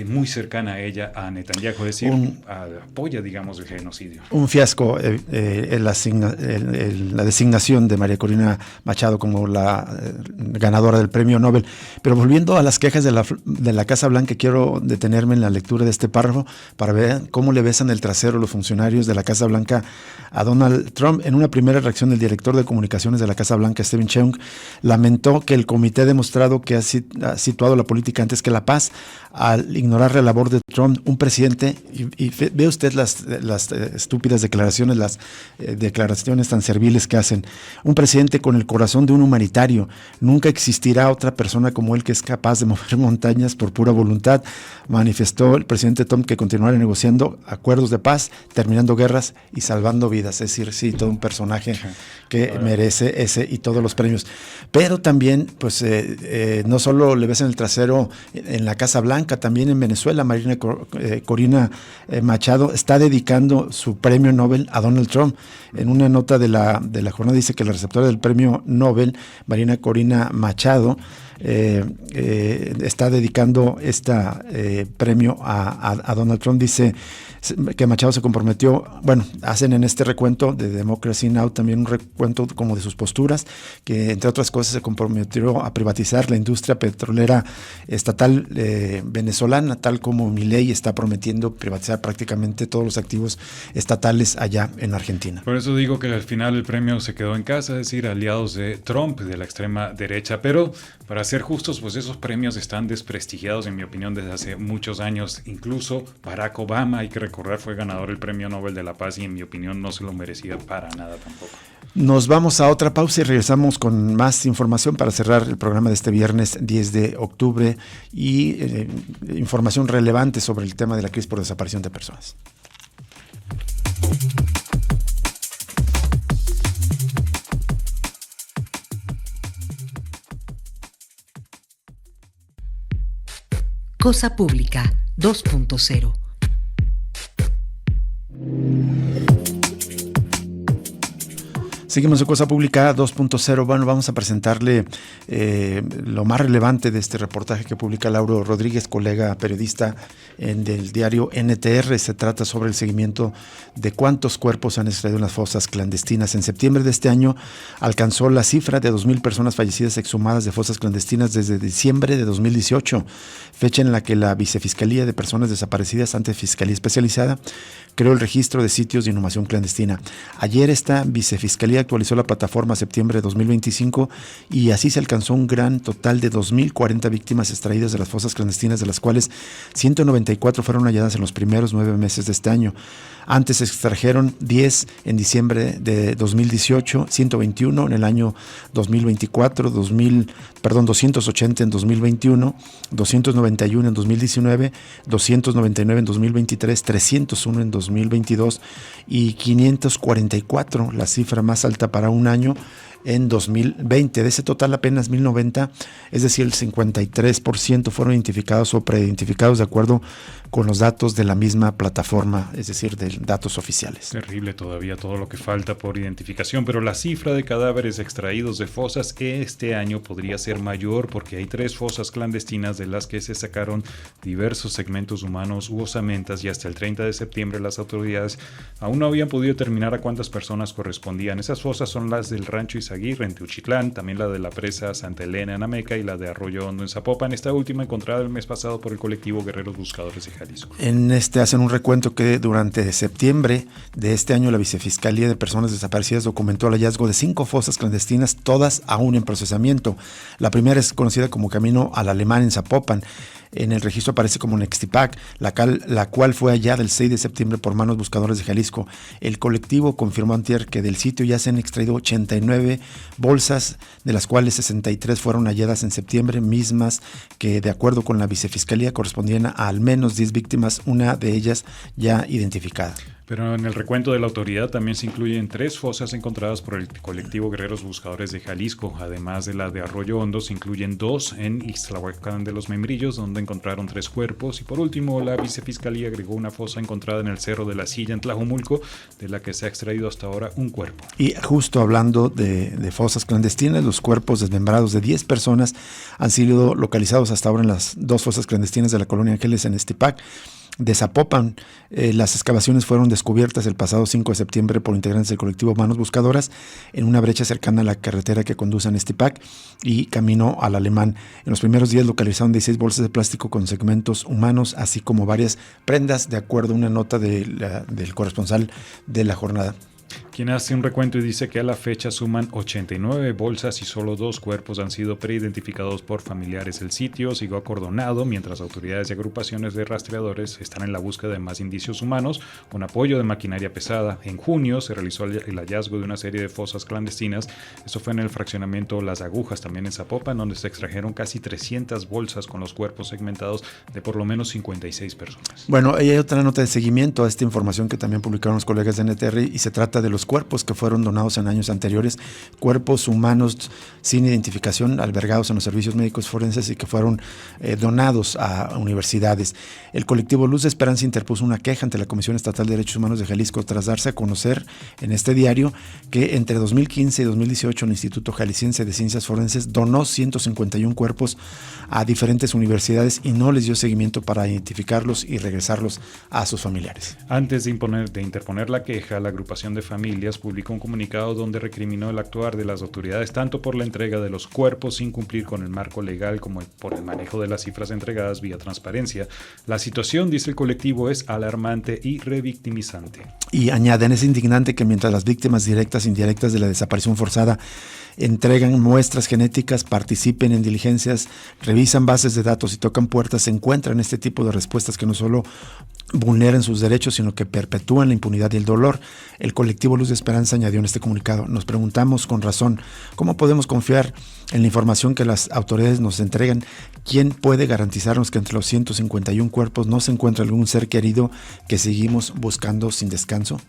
muy cercana a ella, a Netanyahu, es decir, apoya, digamos, el genocidio. Un fiasco la designación de María Corina Machado como la ganadora del premio Nobel. Pero volviendo a las quejas de la Casa Blanca, quiero detenerme en la lectura de este párrafo para ver cómo le besan el trasero los funcionarios de la Casa Blanca a Donald Trump. En una primera reacción, el director de comunicaciones de la Casa Blanca, Stephen Cheung, lamentó que el comité ha demostrado que ha situado la política antes que la paz al ignorar la labor de Trump, un presidente, y ve usted las estúpidas declaraciones, las declaraciones tan serviles que hacen. Un presidente con el corazón de un humanitario. Nunca existirá otra persona como él que es capaz de mover montañas por pura voluntad, manifestó el presidente Trump, que continuará negociando acuerdos de paz, terminando guerras y salvando vidas. Es decir, sí, todo un personaje que merece ese y todos los premios. Pero también, pues, no solo le besan el trasero en la Casa Blanca, también en Venezuela, María Corina Machado está dedicando su premio Nobel a Donald Trump. En una nota de la jornada dice que la receptora del premio Nobel, María Corina Machado, está dedicando este premio a Donald Trump. Dice: que Machado se comprometió, bueno, hacen en este recuento de Democracy Now! También un recuento como de sus posturas, que entre otras cosas se comprometió a privatizar la industria petrolera estatal venezolana, tal como Milei está prometiendo privatizar prácticamente todos los activos estatales allá en Argentina. Por eso digo que al final el premio se quedó en casa, es decir, aliados de Trump, de la extrema derecha, pero para ser justos, pues esos premios están desprestigiados, en mi opinión, desde hace muchos años. Incluso Barack Obama, hay que recordar, fue ganador del Premio Nobel de la Paz y en mi opinión no se lo merecía para nada tampoco. Nos vamos a otra pausa y regresamos con más información para cerrar el programa de este viernes 10 de octubre y información relevante sobre el tema de la crisis por desaparición de personas. Cosa Pública 2.0. Seguimos en Cosa Pública 2.0. Bueno, vamos a presentarle lo más relevante de este reportaje que publica Lauro Rodríguez, colega periodista del diario NTR. Se trata sobre el seguimiento de cuántos cuerpos se han extraído en las fosas clandestinas. En septiembre de este año alcanzó la cifra de 2,000 personas fallecidas exhumadas de fosas clandestinas desde diciembre de 2018, fecha en la que la Vicefiscalía de Personas Desaparecidas, ante Fiscalía Especializada, creó el registro de sitios de inhumación clandestina. Ayer esta Vicefiscalía actualizó la plataforma a septiembre de 2025 y así se alcanzó un gran total de 2,040 víctimas extraídas de las fosas clandestinas, de las cuales 194 fueron halladas en los primeros 9 meses de este año. Antes se extrajeron 10 en diciembre de 2018, 121 en el año 2024, 280 en 2021, 291 en 2019, 299 en 2023, 301 en 2022 y 544, la cifra más alta para un año, en 2020. De ese total, apenas 1,090, es decir, el 53% fueron identificados o preidentificados de acuerdo con los datos de la misma plataforma, es decir, de datos oficiales. Terrible todavía todo lo que falta por identificación, pero la cifra de cadáveres extraídos de fosas este año podría ser mayor porque hay 3 fosas clandestinas de las que se sacaron diversos segmentos humanos u osamentas y hasta el 30 de septiembre las autoridades aún no habían podido determinar a cuántas personas correspondían. Esas fosas son las del Rancho Izaguirre en Teuchitlán, también la de la presa Santa Elena en Ameca y la de Arroyo Hondo en Zapopan, esta última encontrada el mes pasado por el colectivo Guerreros Buscadores de Jalisco. En hacen un recuento que durante septiembre de este año la Vicefiscalía de Personas Desaparecidas documentó el hallazgo de 5 fosas clandestinas, todas aún en procesamiento. La primera es conocida como Camino al Alemán en Zapopan. En el registro aparece como Nextipac, la cual fue hallada el 6 de septiembre por Manos Buscadores de Jalisco. El colectivo confirmó antier que del sitio ya se han extraído 89 bolsas, de las cuales 63 fueron halladas en septiembre, mismas que, de acuerdo con la Vicefiscalía, correspondían a al menos 10 víctimas, una de ellas ya identificada. Pero en el recuento de la autoridad también se incluyen 3 fosas encontradas por el colectivo Guerreros Buscadores de Jalisco. Además de la de Arroyo Hondo, se incluyen 2 en Ixtlahuacán de los Membrillos, donde encontraron 3 cuerpos. Y por último, la Vicefiscalía agregó una fosa encontrada en el Cerro de la Silla, en Tlajomulco, de la que se ha extraído hasta ahora un cuerpo. Y justo hablando de fosas clandestinas, los cuerpos desmembrados de 10 personas han sido localizados hasta ahora en las 2 fosas clandestinas de la colonia Ángeles en Estipac de Zapopan. Las excavaciones fueron descubiertas el pasado 5 de septiembre por integrantes del colectivo Manos Buscadoras en una brecha cercana a la carretera que conduce a Nestipac y camino al Alemán. En los primeros días localizaron 16 bolsas de plástico con segmentos humanos, así como varias prendas, de acuerdo a una nota del corresponsal de la jornada, quien hace un recuento y dice que a la fecha suman 89 bolsas y solo 2 cuerpos han sido preidentificados por familiares. El sitio siguió acordonado mientras autoridades y agrupaciones de rastreadores están en la búsqueda de más indicios humanos con apoyo de maquinaria pesada. En junio se realizó el hallazgo de una serie de fosas clandestinas. Esto fue en el fraccionamiento Las Agujas, también en Zapopan, donde se extrajeron casi 300 bolsas con los cuerpos segmentados de por lo menos 56 personas. Bueno, hay otra nota de seguimiento a esta información que también publicaron los colegas de NTR y se trata de los los cuerpos que fueron donados en años anteriores, cuerpos humanos sin identificación albergados en los servicios médicos forenses y que fueron donados a universidades. El colectivo Luz de Esperanza interpuso una queja ante la Comisión Estatal de Derechos Humanos de Jalisco tras darse a conocer en este diario que entre 2015 y 2018 el Instituto Jalisciense de Ciencias Forenses donó 151 cuerpos a diferentes universidades y no les dio seguimiento para identificarlos y regresarlos a sus familiares. Antes de interponer la queja, la agrupación de familias publicó un comunicado donde recriminó el actuar de las autoridades tanto por la entrega de los cuerpos sin cumplir con el marco legal como por el manejo de las cifras entregadas vía transparencia. La situación, dice el colectivo, es alarmante y revictimizante. Y añaden, es indignante que mientras las víctimas directas e indirectas de la desaparición forzada entregan muestras genéticas, participen en diligencias, revisan bases de datos y tocan puertas, se encuentran este tipo de respuestas que no solo vulneran sus derechos, sino que perpetúan la impunidad y el dolor. El colectivo Luz de Esperanza añadió en este comunicado: nos preguntamos con razón, ¿cómo podemos confiar en la información que las autoridades nos entregan? ¿Quién puede garantizarnos que entre los 151 cuerpos no se encuentra algún ser querido que seguimos buscando sin descanso?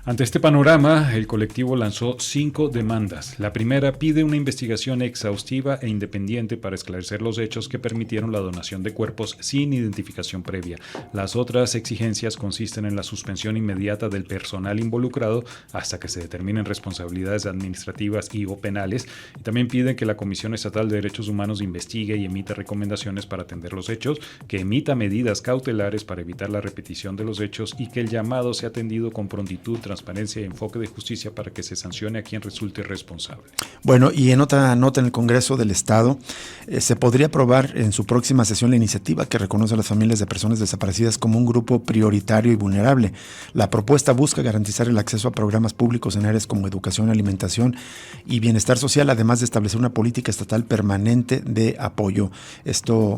Ante este panorama, el colectivo lanzó 5 demandas. La primera pide una investigación exhaustiva e independiente para esclarecer los hechos que permitieron la donación de cuerpos sin identificación previa. Las otras exigencias consisten en la suspensión inmediata del personal involucrado hasta que se determinen responsabilidades administrativas y o penales. Y también piden que la Comisión Estatal de Derechos Humanos investigue y emita recomendaciones para atender los hechos, que emita medidas cautelares para evitar la repetición de los hechos y que el llamado sea atendido con prontitud, transparencia y enfoque de justicia para que se sancione a quien resulte responsable. Bueno, y en otra nota, en el Congreso del Estado se podría aprobar en su próxima sesión la iniciativa que reconoce a las familias de personas desaparecidas como un grupo prioritario y vulnerable. La propuesta busca garantizar el acceso a programas públicos en áreas como educación, alimentación y bienestar social, además de establecer una política estatal permanente de apoyo. Esto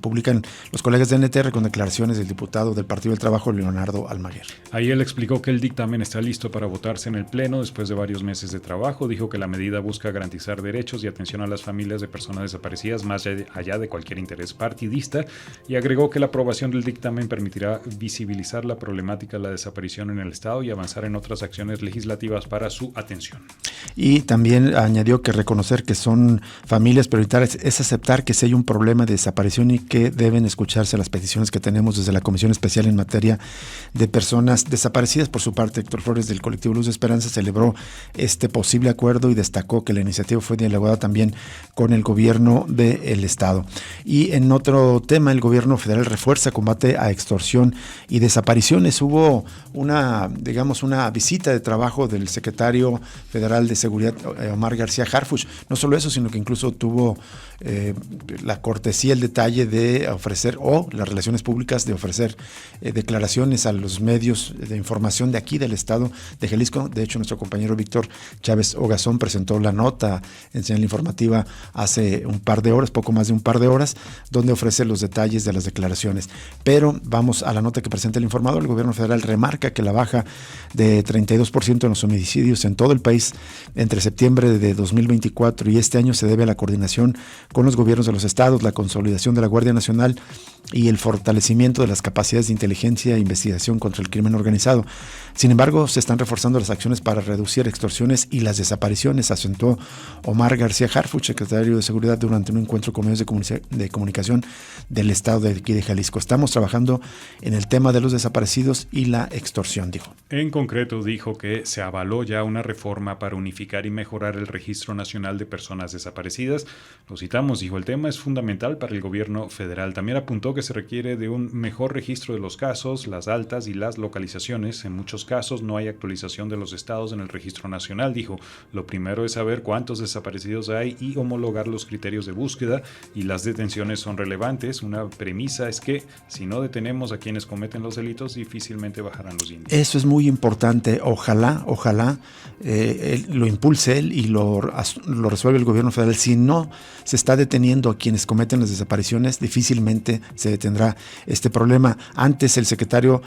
publican los colegas de NTR con declaraciones del diputado del Partido del Trabajo, Leonardo Almaguer. Ahí él explicó que el dictamen está listo para votarse en el Pleno después de varios meses de trabajo. Dijo que la medida busca garantizar derechos y atención a las familias de personas desaparecidas más allá de cualquier interés partidista, y agregó que la aprobación del dictamen permitirá visibilizar la problemática de la desaparición en el Estado y avanzar en otras acciones legislativas para su atención. Y también añadió que reconocer que son familias prioritarias es aceptar que si hay un problema de desaparición y que deben escucharse las peticiones que tenemos desde la Comisión Especial en materia de personas desaparecidas. Por su parte, Héctor Flores, del colectivo Luz de Esperanza, celebró este posible acuerdo y destacó que la iniciativa fue dialogada también con el gobierno del Estado. Y en otro tema, el gobierno federal refuerza combate a extorsión y desapariciones. Hubo una visita de trabajo del secretario federal de Seguridad, Omar García Harfuch. No solo eso, sino que incluso tuvo la cortesía, el detalle de ofrecer, o las relaciones públicas de ofrecer declaraciones a los medios de información de aquí del Estado de Jalisco. De hecho, nuestro compañero Víctor Chávez Ogazón presentó la nota en señal informativa hace un par de horas, poco más de un par de horas, donde ofrece los detalles de las declaraciones. Pero vamos a la nota que presenta el informador. El gobierno federal remarca que la baja de 32% en los homicidios en todo el país entre septiembre de 2024 y este año se debe a la coordinación con los gobiernos de los estados, la consolidación de la Guardia Nacional y el fortalecimiento de las capacidades de inteligencia e investigación contra el crimen organizado. Sin embargo, se están reforzando las acciones para reducir extorsiones y las desapariciones, acentuó Omar García Harfuch, secretario de Seguridad, durante un encuentro con medios de comunicación del estado de aquí de Jalisco. Estamos trabajando en el tema de los desaparecidos y la extorsión, dijo. En concreto, dijo que se avaló ya una reforma para unificar y mejorar el Registro Nacional de Personas Desaparecidas. Lo citamos, dijo, el tema es fundamental para el gobierno federal. También apuntó que se requiere de un mejor registro de los casos, las altas y las localizaciones. En muchos casos no hay actualización de los estados en el Registro Nacional, dijo. Lo primero es saber cuántos desaparecidos hay y homologar los criterios de búsqueda, y las detenciones son relevantes. Una premisa es que si no detenemos a quienes cometen los delitos, difícilmente bajarán los índices. Eso es muy importante. Ojalá lo impulse él y lo resuelve el gobierno federal. Si no se está deteniendo a quienes cometen las desapariciones, difícilmente se detendrá este problema. Antes el secretario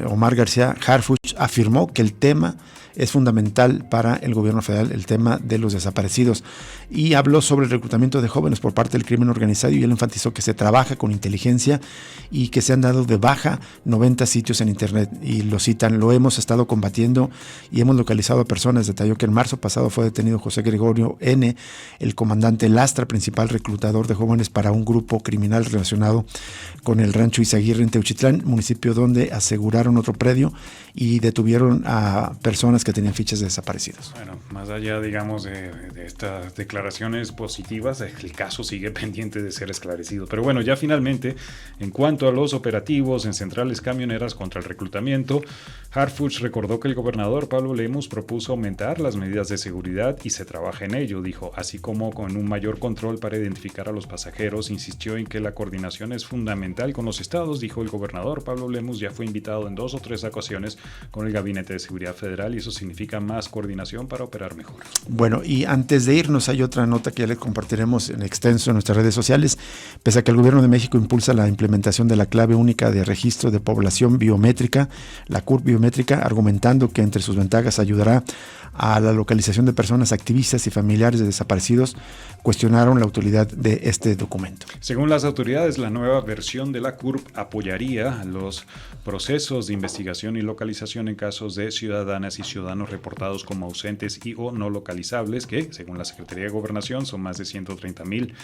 Omar García Harfuch afirmó que el tema es fundamental para el gobierno federal el tema de los desaparecidos. Y habló sobre el reclutamiento de jóvenes por parte del crimen organizado y él enfatizó que se trabaja con inteligencia y que se han dado de baja 90 sitios en internet, y lo citan: lo hemos estado combatiendo y hemos localizado a personas. Detalló que en marzo pasado fue detenido José Gregorio N., el comandante Lastra, principal reclutador de jóvenes para un grupo criminal relacionado con el rancho Izaguirre en Teuchitlán, municipio donde aseguraron otro predio y detuvieron a personas que tenían fichas de desaparecidos. Bueno, más allá, digamos, de estas declaraciones positivas, el caso sigue pendiente de ser esclarecido. Pero bueno, ya finalmente, en cuanto a los operativos en centrales camioneras contra el reclutamiento, Harfuch recordó que el gobernador Pablo Lemus propuso aumentar las medidas de seguridad y se trabaja en ello, dijo, así como con un mayor control para identificar a los pasajeros. Insistió en que la coordinación es fundamental con los estados, dijo el gobernador. Pablo Lemus ya fue invitado en 2 o 3 ocasiones con el Gabinete de Seguridad Federal y eso significa más coordinación para operar mejor. Bueno, y antes de irnos hay otra nota que ya le compartiremos en extenso en nuestras redes sociales. Pese a que el gobierno de México impulsa la implementación de la clave única de registro de población biométrica, la CURP biométrica, argumentando que entre sus ventajas ayudará a la localización de personas activistas y familiares de desaparecidos, cuestionaron la utilidad de este documento. Según las autoridades, la nueva versión de la CURP apoyaría los procesos de investigación y localización en casos de ciudadanas y ciudadanos reportados como ausentes y o no localizables, que, según la Secretaría de Gobernación, son más de 130,000.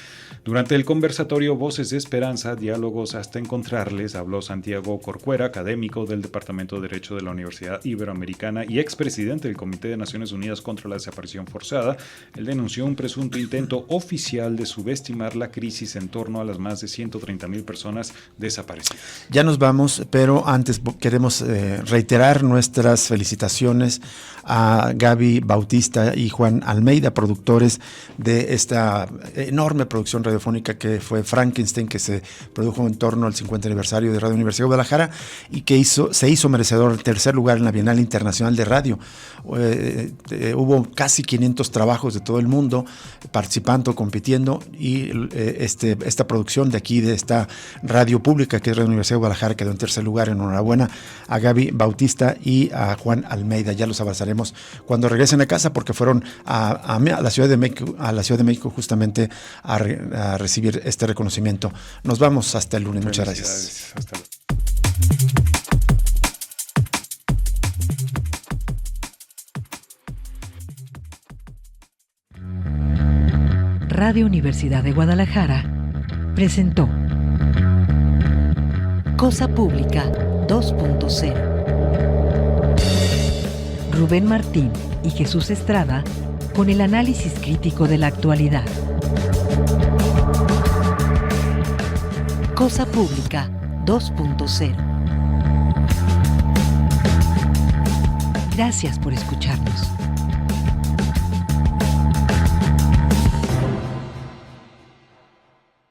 Durante el conversatorio Voces de Esperanza, Diálogos hasta Encontrarles, habló Santiago Corcuera, académico del Departamento de Derecho de la Universidad Iberoamericana y expresidente del Comité de Naciones Unidas contra la Desaparición Forzada. Él denunció un presunto intento oficial de subestimar la crisis en torno a las más de 130,000 personas desaparecidas. Ya nos vamos, pero antes queremos reiterar nuestras felicitaciones a Gaby Bautista y Juan Almeida, productores de esta enorme producción radiofónica que fue Frankenstein, que se produjo en torno al 50 aniversario de Radio Universidad de Guadalajara y que se hizo merecedor del tercer lugar en la Bienal Internacional de Radio. Hubo casi 500 trabajos de todo el mundo participando, compitiendo, y esta producción de aquí, de esta radio pública que es Radio Universidad de Guadalajara, quedó en tercer lugar. Enhorabuena a Gaby Bautista y a Juan Almeida. Ya los abrazaremos cuando regresen a casa, porque fueron a la Ciudad de México, justamente a recibir este reconocimiento. Nos vamos hasta el lunes. Muchas gracias. Hasta luego. Radio Universidad de Guadalajara presentó Cosa Pública 2.0. Rubén Martín y Jesús Estrada con el análisis crítico de la actualidad. Cosa Pública 2.0. Gracias por escucharnos.